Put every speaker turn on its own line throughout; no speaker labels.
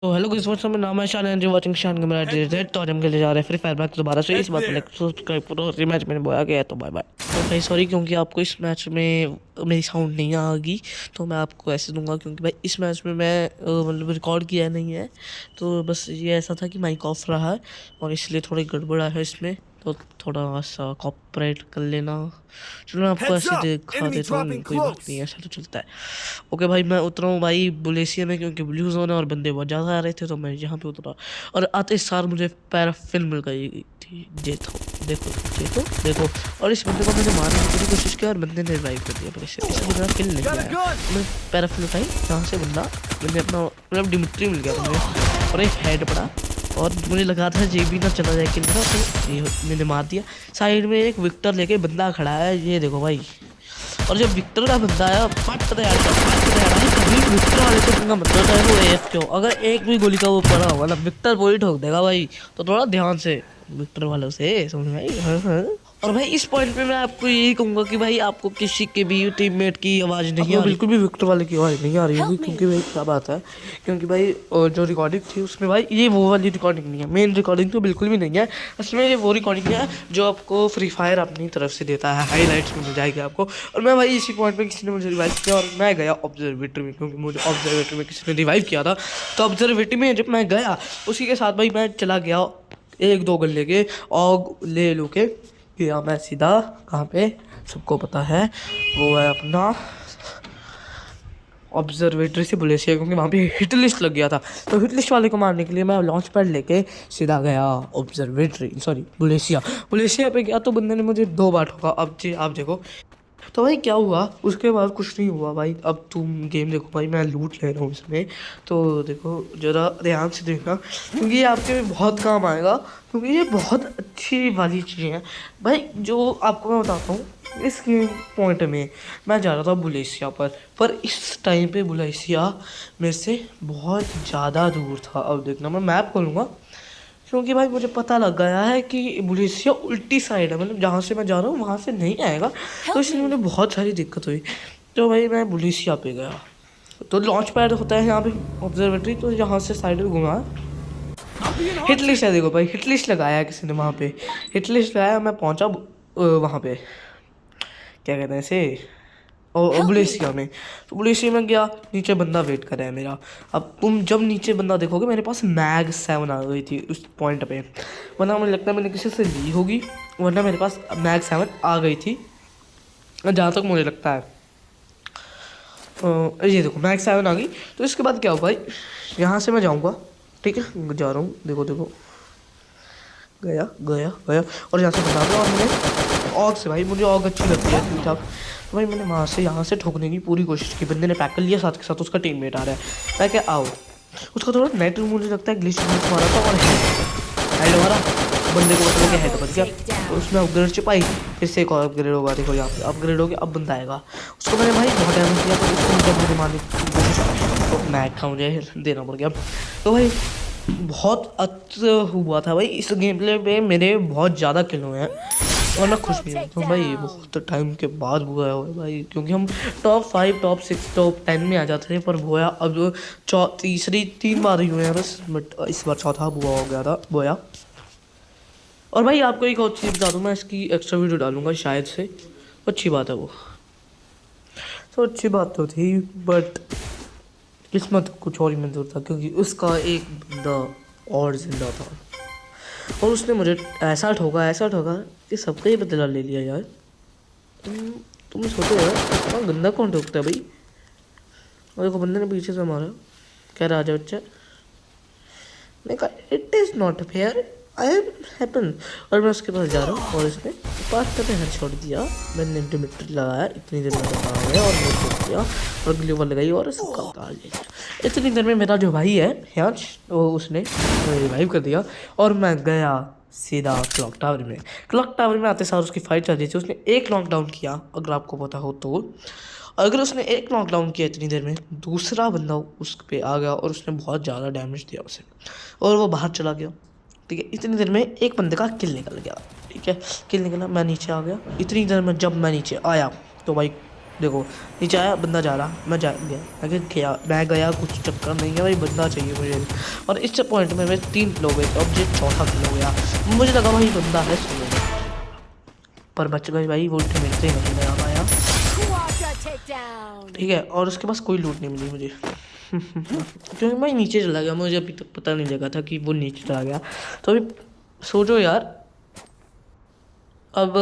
तो hello guys, what's up, मेरा नाम है शान एंड वाचिंग शान कैमरा जेड। तो आज हम खेलने जा रहे हैं फ्री फायर मैच दोबारा से। इस बार पहले सब्सक्राइब करो, मैच मैंने बोया गया है तो बाय बाय। तो भाई सॉरी, क्योंकि आपको इस मैच में मेरी साउंड नहीं आएगी तो मैं आपको ऐसे दूंगा, क्योंकि भाई इस मैच में मैं मतलब रिकॉर्ड किया नहीं है। तो बस ये ऐसा था कि माइक ऑफ रहा है और इसलिए थोड़ी गड़बड़ा है इसमें, तो थोड़ा सा कॉपरेट कर लेना। चलो मैं आपको ऐसे दिखा देता हूँ, कोई बात नहीं, ऐसा तो चलता है। ओके भाई, मैं उतरा हूँ भाई बुलेसिया में, क्योंकि ब्लू जोन है और बंदे बहुत ज़्यादा आ रहे थे तो मैं यहाँ पे उतरा। और आते सार मुझे पैराफिन मिल गई थी। देखो देखो देखो देखो, और इस बंदे को मैंने मारने की पूरी कोशिश की और बंदे ने रिवाइव कर दिया, पर इसलिए मेरा किल नहीं आया। मैंने पैराफिन उठाई यहाँ से, बंदा मैंने अपना मतलब डिमिट्री मिल गया मुझे, और एक हेड पड़ा और मुझे लगा था जे भी ना चला जाए किल मेरा, तो ये मैंने मार दिया। साइड में एक विक्टर लेके बंदा खड़ा है, ये देखो भाई। और जब विक्टर का बंदा आया, फट दे यार, कभी विक्टर वाले को पंगा मत लो, चाहे वो एफ क्यों। अगर एक भी गोली का वो पड़ा होगा ना, विक्टर वो ही ठोक देगा भाई। तो थोड़ा ध्यान से विक्टर वालों से समझ में आई। हाँ हाँ। और भाई इस पॉइंट पे मैं आपको यही कहूंगा कि भाई आपको किसी के भी टीममेट की आवाज़ नहीं आ रही, बिल्कुल भी विक्टर वाले की आवाज़ नहीं आ रही होगी, क्योंकि भाई क्या बात है, क्योंकि भाई जो रिकॉर्डिंग थी उसमें भाई ये वो वाली रिकॉर्डिंग नहीं है, मेन रिकॉर्डिंग तो बिल्कुल भी नहीं है। उसमें ये वो रिकॉर्डिंग है जो आपको फ्री फायर अपनी तरफ से देता है, हाईलाइट्स में मिल जाएगी आपको। और मैं भाई इसी पॉइंट पे किसी ने मुझे रिवाइव किया और मैं गया ऑब्जर्वेटरी में, क्योंकि मुझे ऑब्जर्वेटरी में किसी ने रिवाइव किया था। तो ऑब्जर्वेटरी में जब मैं गया, उसी के साथ भाई मैं चला गया एक दो गन लेके और ले लो के गया मैं सीधा कहाँ पे, सबको पता है, वो है अपना ऑब्जर्वेटरी से बुलेसिया, क्योंकि वहाँ पे हिट लिस्ट लग गया था। तो हिट लिस्ट वाले को मारने के लिए मैं लॉन्च पैड लेके सीधा गया ऑब्जर्वेटरी, सॉरी बुलेसिया। बुलेसिया पे गया तो बंदे ने मुझे 2 बार ठोका। अब जी आप देखो, तो भाई क्या हुआ उसके बाद, कुछ नहीं हुआ भाई। अब तुम गेम देखो भाई, मैं लूट ले रहा हूँ इसमें, तो देखो ज़रा ध्यान से देखना, क्योंकि ये आपके बहुत काम आएगा, क्योंकि ये बहुत अच्छी वाली चीज़ें हैं भाई। जो आपको मैं बताता हूँ, इस गेम पॉइंट में मैं जा रहा था बुलेसिया पर इस टाइम पे बुलेसिया मेरे से बहुत ज़्यादा दूर था। अब देखना, मैं मैप खोलूँगा, क्योंकि भाई मुझे पता लग गया है कि बुलेसिया उल्टी साइड है, मतलब जहाँ से मैं जा रहा हूँ वहाँ से नहीं आएगा, तो इसलिए मुझे बहुत सारी दिक्कत हुई। तो भाई मैं बुलेसिया पे गया, तो लॉन्च पैड होता है यहाँ पे ऑब्जर्वेटरी, तो यहाँ से साइड में घुमा, हिट लिस्ट है देखो भाई, हिट लिस्ट लगाया है किसी ने वहाँ पे, हिट लिस्ट लगाया। मैं पहुँचा वहाँ पे, क्या कहते हैं इसे, और बुलेसिया में। तो बुलेसिया में गया, नीचे बंदा वेट कर रहा है मेरा। अब तुम जब नीचे बंदा देखोगे, मेरे पास मैग 7 आ गई थी उस पॉइंट पे, वरना मुझे लगता है मैंने किसी से ली होगी, वरना मेरे पास मैग 7 आ गई थी जहाँ तक मुझे लगता है। ये देखो मैग 7 आ गई। तो इसके बाद क्या हुआ भाई, यहाँ से मैं जाऊँगा, ठीक है, जा रहा हूँ, देखो देखो, गया गया गया, और यहाँ से बता दो। और मैंने ऑग से, भाई मुझे ऑग अच्छी लगती है ठीक ठाक, तो भाई मैंने वहाँ से यहाँ से ठोकने की पूरी कोशिश की। बंदे ने पैक कर लिया, साथ के साथ उसका टीममेट आ रहा है, मैं क्या आओ, उसका थोड़ा नेट मुझे लगता है ग्लिच मारा था, और हेड मारा, बंदे को बता के हेड बच गया, और उसमें अपग्रेड चिपाई, फिर से एक और अपग्रेड होगा, देखो यहाँ पे अपग्रेड हो गया, अब बंदा आएगा, उसको मैंने भाई बहुत डैमेज दिया, तो उसको जब मुझे मारने की कोशिश, तो मैक का मुझे देना पड़ गया। तो भाई बहुत अच्छा हुआ था भाई, इस गेम प्ले पे मेरे बहुत ज़्यादा किल हुए हैं और मैं खुश भी हूँ। तो भाई बहुत टाइम के बाद हुआ है भाई, क्योंकि हम टॉप 5 टॉप 6 टॉप 10 में आ जाते थे, पर बोया अब जो तीसरी 3 बार ही हुए हैं बस, बट इस बार चौथा बुआ हो गया था बोया। और भाई आपको एक और चीज़ बता दूँ, मैं इसकी एक्स्ट्रा वीडियो डालूंगा शायद से, अच्छी बात है वो, तो अच्छी बात तो थी, बट किस्मत कुछ और ही मंजूर था, क्योंकि उसका एक बंदा और जिंदा था और उसने मुझे ऐसा ठोका कि सबका ही बदला ले लिया यार। तुम सोचो यार, इतना गंदा कौन ठोकता है भाई। और देखो बंदे ने पीछे से मारा, कह रहा आजा बच्चा, मैं कहा it is not fair, I am happen. और मैं उसके पास जा रहा हूँ और इसने पास पे हेड छोड़ दिया, मैंने डिमिट्री लगाया, इतनी देर में आ गया और मैं छोड़ दिया और ग्लूवर लगाई और सबका उतार लिया। इतनी देर में मेरा जो भाई है हियांश, वो उसने रिवाइव कर दिया और मैं गया सीधा क्लॉक टावर में। क्लॉक टावर में आते सार उसकी फाइट चल रही थी, उसने एक नॉकडाउन किया, अगर आपको पता हो तो। अगर उसने एक नॉकडाउन किया इतनी देर में, दूसरा बंदा उस पे आ गया और उसने बहुत ज़्यादा डैमेज दिया उसे, और वो बाहर चला गया, ठीक है। इतनी देर में एक बंदे का किल निकल गया, ठीक है, किल निकला, मैं नीचे आ गया। इतनी देर में जब मैं नीचे आया तो भाई देखो नीचे आया बंदा जा रहा, मैं जा गया, मैं गया कुछ चक्कर नहीं है भाई, बंदा चाहिए मुझे। और इस पॉइंट में मेरे 3 किल हो गए, अब ये चौथा किल हो गया। मुझे लगा भाई बंदा है सुनो, पर बच गए भाई, वो मिलते ही नहीं लगा पाया। ठीक है, और उसके पास कोई लूट नहीं मिली मुझे क्योंकि मैं नीचे चला गया, मुझे अभी तक पता नहीं लगा था कि वो नीचे चला गया। तो अभी सोचो यार, अब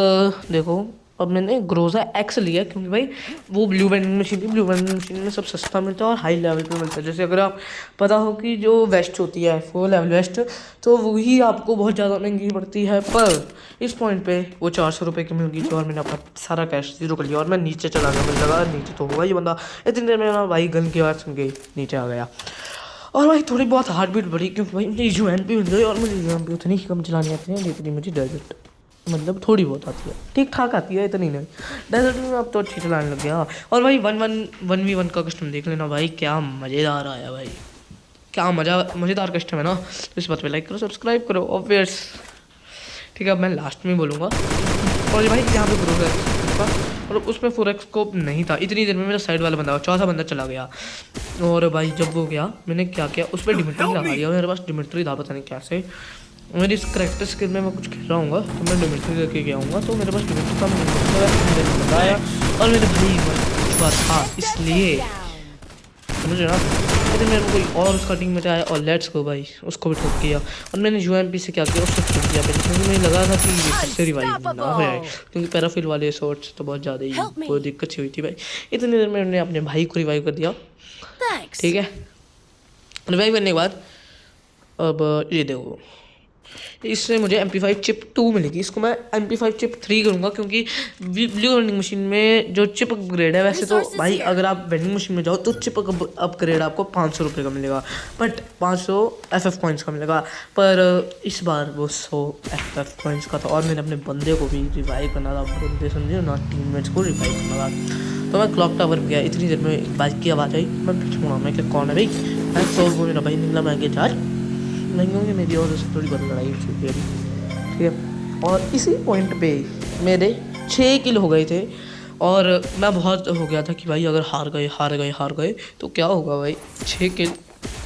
देखो, अब मैंने ग्रोजा एक्स लिया क्योंकि भाई वो ब्लू वेंडिंग मशीन थी, ब्लू वेंडिंग मशीन में सब सस्ता मिलता है और हाई लेवल पे मिलता है। जैसे अगर आप पता हो कि जो वेस्ट होती है 4 लेवल वेस्ट, तो वही आपको बहुत ज़्यादा महंगी पड़ती है, पर इस पॉइंट पे वो 400 रुपये की मिल गई थी और मैंने अपना सारा कैश जीरो कर लिया और मैं नीचे चला गया। मुझे लगा नीचे तो होगा ये बंदा, इतनी देर में भाई गन की आवाज़ सुन के नीचे आ गया। और भाई थोड़ी बहुत हार्ट बीट बढ़ी क्योंकि भाई मुझे UMP मिल गई, और मुझे UMP उतनी ही कम चलानी आती है जितनी मुझे डेजर्ट, मतलब थोड़ी बहुत आती है, ठीक ठाक आती है, इतनी नहीं। डेजर्ट में अब तो अच्छी चलाने लग गया। और भाई 1v1 का कस्टम देख लेना भाई, क्या मज़ेदार आया भाई, क्या मज़ेदार कस्टम है ना। तो इस बात पे लाइक करो, सब्सक्राइब करो ऑब्वियस। ठीक है, अब मैं लास्ट में बोलूँगा। और भाई यहाँ पे ग्रोज है और उसमें 4x स्कोप नहीं था, इतनी देर में मेरा साइड वाला बंदा, चौथा बंदा चला गया। और भाई जब वो गया, मैंने क्या किया, उस पर डिमिट्री लगा दिया, मेरे पास डिमिट्री था पता नहीं कैसे। मेरी इस करेक्टर स्किल में मैं कुछ खेल रहा हूँ तो मैं डिमिट्री लेके गया हूँ, तो मेरे पास डिमिट्री का लगाया और मेरे भाई था, इसलिए मुझे ना मेरे को कोई और उसका टीम में आया और लेट्स गो भाई, उसको भी ठोक किया। और मैंने UMP से क्या किया, उसको ठोक दिया पहले, क्योंकि मुझे लगा था कि ये फिर से रिवाइव ना हो जाए, क्योंकि पैराफिल वाले शॉट्स तो बहुत ज़्यादा ही कोई दिक्कत सी हुई थी भाई। इतनी देर में मैंने अपने भाई को रिवाइव कर दिया। ठीक है, रिवाइव करने के बाद अब ये देखो, इससे मुझे MP5 चिप 2 मिलेगी, इसको मैं MP5 चिप 3 करूँगा क्योंकि ब्लू वेंडिंग मशीन में जो चिप अपग्रेड है, वैसे तो भाई अगर आप वेंडिंग मशीन में जाओ तो चिप अपग्रेड आपको 500 रुपये का मिलेगा, बट 500 FF कॉइन्स का मिलेगा, पर इस बार वो 100 FF कॉइन्स का था। और मैंने अपने बंदे को भी रिवाइव करना था, बंदे समझे ना, टीममेट्स को रिवाइव करना था। तो मैं क्लॉक टावर पे गया, इतनी देर में बाइक की आवाज़ आई, मैं पीछे मुड़ा, मैं क्या कौन है भाई, मैं तो वो मेरा भाई निकला, मैं क्या चार नहीं होंगे मेरी और उससे थोड़ी बहुत लड़ाई हुई थी। ठीक है, और इसी पॉइंट पे मेरे 6 किल हो गए थे और मैं बहुत हो गया था कि भाई अगर हार गए तो क्या होगा भाई, 6 किल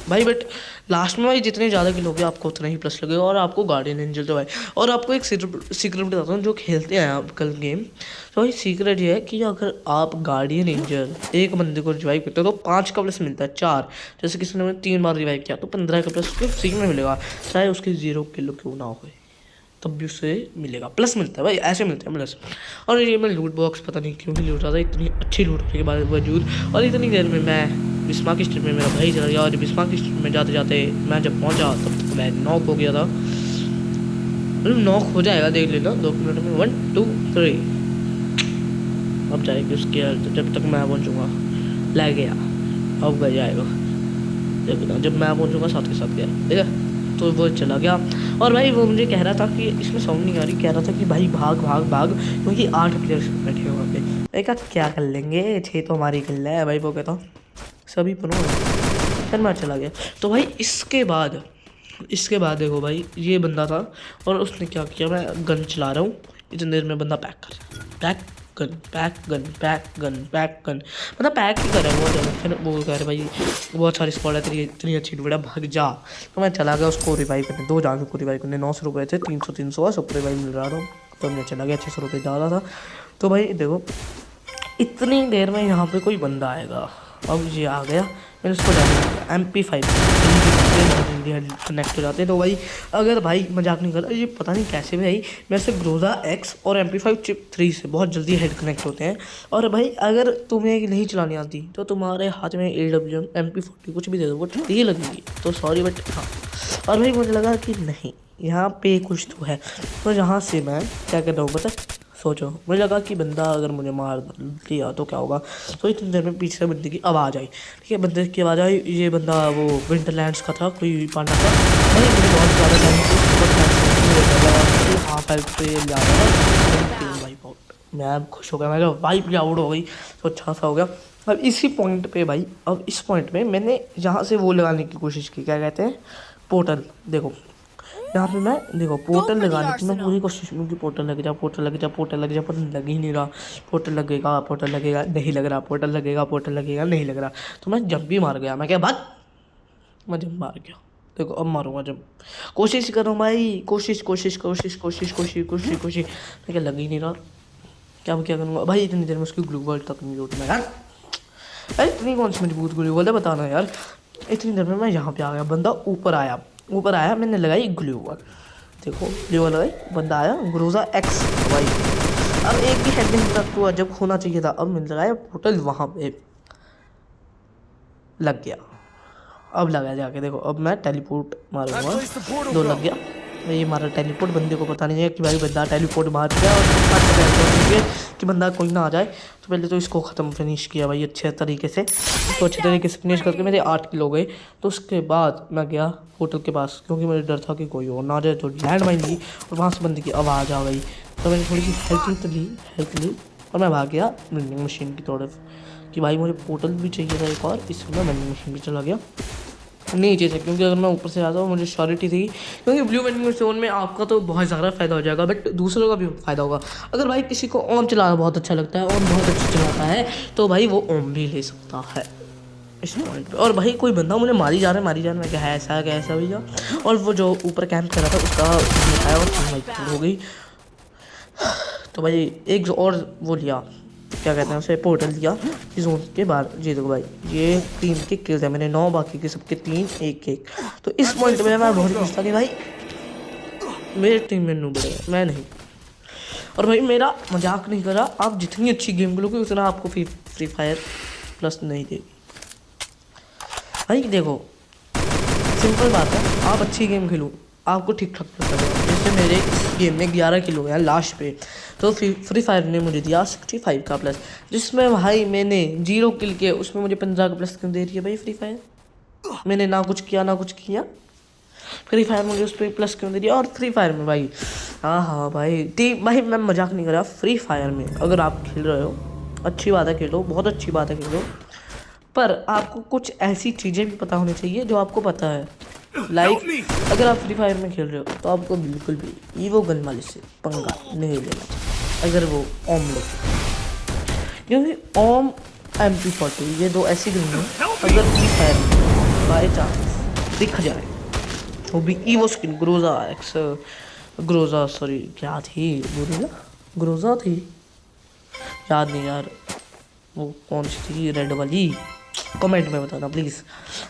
भाई। बट लास्ट में भाई जितने ज़्यादा किल हो गए आपको उतना ही प्लस लगेगा और आपको गार्डियन एंजल तो भाई। और आपको एक सीक्रेट बताता हूँ, जो खेलते हैं आप कल गेम, तो भाई सीक्रेट ये है कि अगर आप गार्डियन एंजल एक बंदे को रिवाइव करते हो तो 5 का प्लस मिलता है, 4 जैसे किसी ने 3 बार रिवाइव किया तो 15 का प्लस उसको फ्री में मिलेगा, चाहे उसकी 0 किल क्यों ना हो तब भी उससे मिलेगा, प्लस मिलता है भाई, ऐसे मिलते हैं प्लस। और ये मैं लूट बॉक्स पता नहीं क्यों ही लूट रहा था, इतनी अच्छी लूट होने के बावजूद। और इतनी देर में मैं बिस्मा की स्ट्रीम में मेरा भाई चला गया, और बिस्मा की स्ट्रीम में जाते जाते मैं जब पहुंचा तब तक मैं नॉक हो गया था। नॉक हो जाएगा, देख लेना 2 मिनट में, 1 2 3 अब जाएगी उसकी हेल्थ, जब तक मैं पहुँचूँगा लग गया, अब गया जाएगा, देखो जब मैं पहुँचूँगा साथ के साथ गया, ठीक है। तो वो चला गया और भाई वो मुझे कह रहा था कि इसमें साउंड नहीं आ रही, कह रहा था कि भाई भाग भाग भाग, क्योंकि 8 प्लेयर्स बैठे हुए वहाँ पे। मैं कहा क्या कर लेंगे, 6 तो हमारी किल है भाई, वो कहता हूँ सभी पनो, फिर मैं चला गया। तो भाई इसके बाद देखो भाई, ये बंदा था और उसने क्या किया, मैं गन चला रहा हूँ, इतनी देर में बंदा पैक गन मतलब पैक ही कर रहा है बहुत ज़्यादा। फिर वो कह रहे भाई बहुत सारी स्क्वाड है तेरी, इतनी अच्छी बेटा भाग जा। तो मैं चला गया उसको रिवाइव करने, 2 जान को रिवाइव करने, 900 रुपये थे, 300 सबको रिवाइव मिल रहा था, तो मैं चला गया, 600 रुपये ज़्यादा था। तो भाई देखो इतनी देर में यहाँ पे कोई बंदा आएगा, अब ये आ गया, मैंने उसको डाला MP5 कनेक्ट हो जाते हैं। तो भाई अगर भाई मजाक नहीं कर रहा, ये पता नहीं कैसे भाई मेरे से ग्रोजा X और MP5 चिप 3 से बहुत जल्दी हेड कनेक्ट होते हैं। और भाई अगर तुम्हें नहीं चलानी आती तो तुम्हारे हाथ में AWM MP40 कुछ भी दे दो, वो ठीक लगेगी, तो सॉरी बट हाँ। और भाई मुझे लगा कि नहीं यहाँ पे कुछ तो है, तो यहाँ से मैं क्या कर रहा हूँ पता, सोचो मुझे लगा कि बंदा अगर मुझे मार दिया तो क्या होगा। तो इतनी देर में पीछे से बंदे की आवाज़ आई, ठीक है, बंदे की आवाज़ आई, ये बंदा वो विंटरलैंड्स का था, कोई पांडा था भाई, मुझे बहुत ज़्यादा भाई, मैं खुश हो गया, मैं वाइप भी आउट हो गई, तो अच्छा सा हो गया। अब इसी पॉइंट पे भाई, अब इस पॉइंट पे मैंने यहाँ से वो लगाने की कोशिश की, क्या कहते हैं पोर्टल। देखो यहाँ पे मैं देखो पोर्टल लगाने की मैं पूरी कोशिश में कि पोर्टल लग जा, पोर्टल लग जा, पोर्टल लग जा, पर लग ही नहीं रहा। पोर्टल लगेगा, पोर्टल लगेगा, नहीं लग रहा, पोर्टल लगेगा, पोर्टल लगेगा, नहीं लग रहा। तो मैं जंप भी मार गया, मैं क्या बात, मैं जंप मार गया। देखो अब मारूंगा जंप, कोशिश कर रहा हूँ भाई, कोशिश कोशिश कोशिश कोशिश कोशिश कोशिश कोशिश, मैं क्या लग ही नहीं रहा। क्या करूँगा भाई, इतनी देर में उसकी ग्लू वॉल तक नहीं उठना यार। अरे इतनी कौन सी मजबूत ग्लू वॉल है बताना यार। इतनी देर में मैं यहाँ पे आ गया, बंदा ऊपर आया, मैंने लगाई ग्लू वॉल। देखो ग्लू वॉल लगाई, बंदा आया, ग्रोजा एक्स भाई। अब एक भी हेडविंड तक तो जब होना चाहिए था, अब मैंने लगाया पोर्टल, वहाँ पे लग गया। अब लगा जाके देखो, अब मैं टेलीपोर्ट मारूंगा, दो लग गया। ये मारा टेलीपोर्ट, बंदे को पता नहीं है कि भाई बंदा टेलीपोर्ट मार गया, और कि बंदा कोई ना आ जाए। तो पहले तो इसको ख़त्म फिनिश किया भाई अच्छे तरीके से। तो अच्छे तरीके से फिनिश करके मेरे 8 किलो गए। तो उसके बाद मैं गया होटल के पास, क्योंकि मुझे डर था कि कोई और ना आ जाए। तो लैंड माइन ली और वहाँ से बंदे की आवाज़ आ गई। तो मैंने थोड़ी सी हेल्प ली और मैं भाग गया वेंडिंग मशीन की तरफ कि भाई मुझे पोर्टल भी चाहिए था एक और, इसलिए मैं वेंडिंग मशीन भी चला गया। नहीं चाहिए, क्योंकि अगर मैं ऊपर से आता हूँ मुझे श्योरिटी थी, क्योंकि ब्लू वेंडिंग मशीन में आपका तो बहुत ज़्यादा फ़ायदा हो जाएगा, बट दूसरों का भी फ़ायदा होगा। अगर भाई किसी को ओम चलाना बहुत अच्छा लगता है, ओम बहुत अच्छा चलाता है, तो भाई वो ओम भी ले सकता है इस पॉइंट पे। और भाई कोई बंदा मुझे मारी जा रहा है, मैं क्या है ऐसा भैया। और वो जो ऊपर कैंप कर रहा था उसका दिखाया और हो गई। तो भाई एक जो और वो लिया, क्या कहते हैं उसे, पोर्टल दिया जोन के बाहर। जी देखो भाई, ये टीम के किल्स है, मैंने 9, बाकी के सबके 3 1 तो इस पॉइंट में मैं बहुत खुश था कि भाई मेरे टीम में नूब है, मैं नहीं। और भाई मेरा मजाक नहीं कर रहा, आप जितनी अच्छी गेम खेलोगे उतना आपको फ्री फायर प्लस नहीं देगी भाई। देखो सिंपल बात है, आप अच्छी गेम खेलो आपको ठीक ठाक पता है। जैसे मेरे गेम में 11 किलो है लास्ट पे, तो फ्री फायर ने मुझे दिया 65 का प्लस, जिसमें भाई मैंने 0 किल के, उसमें मुझे 15 का प्लस क्यों दे रही है भाई फ्री फायर। मैंने ना कुछ किया, फ्री फायर मुझे उस पर प्लस क्यों दे रही है। और फ्री फायर में भाई हाँ भाई टीम, भाई मैं मजाक नहीं कर रहा, फ्री फायर में अगर आप खेल रहे हो अच्छी बात है, खेलो, बहुत अच्छी बात है खेलो, पर आपको कुछ ऐसी चीज़ें भी पता होनी चाहिए जो आपको पता है। लाइक अगर आप फ्री फायर में खेल रहे हो तो आपको बिल्कुल भी ईवो गन वाले से पंगा नहीं लेना चाहिए अगर वो ओम लो, क्योंकि ओम MP40 ये 2 ऐसी गन है, अगर फ्री फायर में बाई चांस दिख जाए, वो भी ईवो स्किन ग्रोजा सॉरी क्या थी, ग्रोजा थी, याद नहीं यार वो कौन सी थी, रेड वाली, कमेंट में बताना प्लीज़,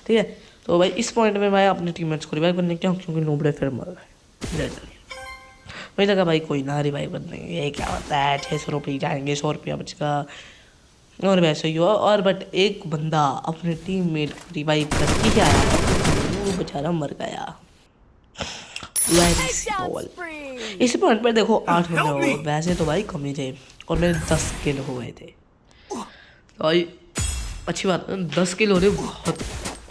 ठीक है। तो भाई इस पॉइंट में मैं अपने टीममेट्स को रिवाइव करने क्यों, क्योंकि नोबड़े फिर मर गए रेड। मुझे लगा भाई कोई ना रिवाइव करने, ये क्या होता है, 600 रुपये जाएंगे, 100 रुपया बचेगा, और वैसे ही हुआ। और बट एक बंदा अपने टीममेट को रिवाइव करके ही आया, वो बेचारा मर गया। इस पॉइंट पर देखो 8 बंदे हो गए, वैसे तो भाई कम ही थे और मेरे 10 किल हो गए थे। भाई अच्छी बात है, 10 किल हो रहे बहुत।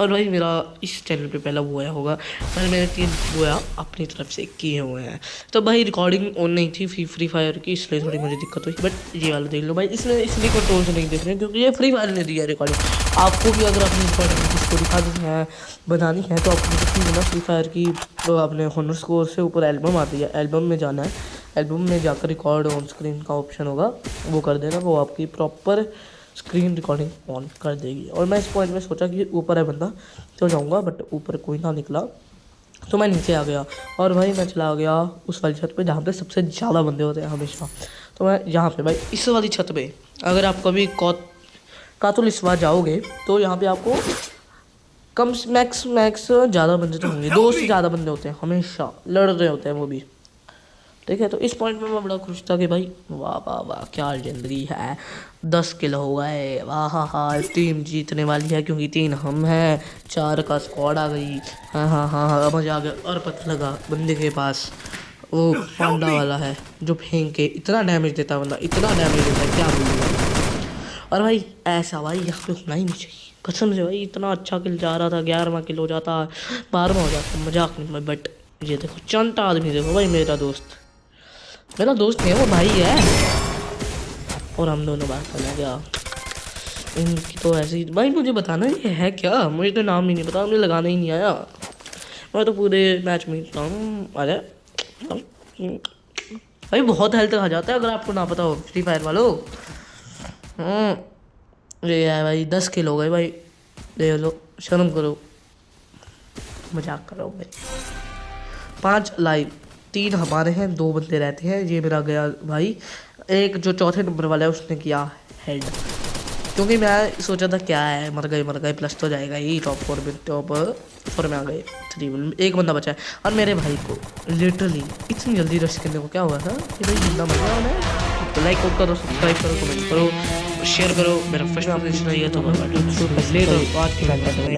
और भाई मेरा इस चैनल पे पहला वो आया होगा, मैंने मेरे 3 वो अपनी तरफ से किए हुए हैं। तो भाई रिकॉर्डिंग ऑन नहीं थी फ्री फायर की, इसलिए थोड़ी मुझे दिक्कत हुई, बट ये वाला देख लो भाई, इसमें इसलिए कंट्रोल से नहीं देख रहे हैं क्योंकि ये फ्री फायर ने दिया रिकॉर्डिंग। आपको भी अगर अपनी रिकॉर्डिंग इसको दिखा देनी है, बनानी है, तो आपको किसी भी ना फ्री फायर की तो अपने होनर स्कोर से ऊपर एल्बम आती है, एल्बम में जाना है, एल्बम में जाकर रिकॉर्ड ऑन स्क्रीन का ऑप्शन होगा, वो कर देना, वो आपकी प्रॉपर स्क्रीन रिकॉर्डिंग ऑन कर देगी। और मैं इस पॉइंट में सोचा कि ऊपर है बंदा तो जाऊंगा, बट ऊपर कोई ना निकला, तो मैं नीचे आ गया। और भाई मैं चला गया उस वाली छत पे जहाँ पे सबसे ज़्यादा बंदे होते हैं हमेशा। तो मैं यहाँ पे भाई इस वाली छत पे, अगर आप कभी कातुलिस्वा जाओगे तो यहाँ पे आपको कम मैक्स ज़्यादा बंदे तो होंगे, 2 से ज़्यादा बंदे होते हैं, हमेशा लड़ रहे होते हैं वो भी, ठीक है। तो इस पॉइंट में मैं बड़ा खुश था कि भाई वाह वाह वाह क्या जिंदगी है, 10 किल हो गए, वाह हाँ टीम जीतने वाली है, क्योंकि 3 हम हैं, 4 का स्क्वाड आ गई, हाँ मजा आ गया। और पता लगा बंदे के पास वो पांडा वाला है जो फेंक के इतना डैमेज देता है, बंदा इतना डैमेज देता है क्या बोलूँ। और भाई ऐसा भाई यहाँ पे होना ही नहीं चाहिए कसम से, भाई इतना अच्छा किल जा रहा था, 11वां किल हो जाता, 12वां हो जाता, मजाक नहीं। बट ये देखो चंटा आदमी, देखो भाई मेरा दोस्त नहीं है, वो भाई है, और हम दोनों बात करना क्या इनकी। तो ऐसे ही भाई मुझे बताना ये है क्या, मुझे तो नाम ही नहीं पता, मुझे लगाना ही नहीं आया। मैं तो पूरे मैच में आ जाए भाई। बहुत हेल्थ खा जाता है अगर आपको ना पता हो फ्री फायर वालों। ये है भाई 10 किल हो गए भाई, देख लो, शर्म करो, मजाक कर रहा हूँ भाई। 5 लाइव, 3 हमारे हैं, 2 बंदे रहते हैं। ये मेरा गया भाई, एक जो चौथे नंबर वाला है उसने किया हेड, क्योंकि मैं सोचा था क्या है, मर गए प्लस तो जाएगा ही। टॉप 4 में आ गए, 3 में एक बंदा बचा है। और मेरे भाई को लिटरली इतनी जल्दी रश करने को क्या हुआ था कि भाई जिंदा मर गया उन्हें। तो लाइक करो, सब्सक्राइब करो, कमेंट करो, शेयर करो। मेरा फर्स्ट प्लेलिस्ट है ये तो मैं ले लो आज की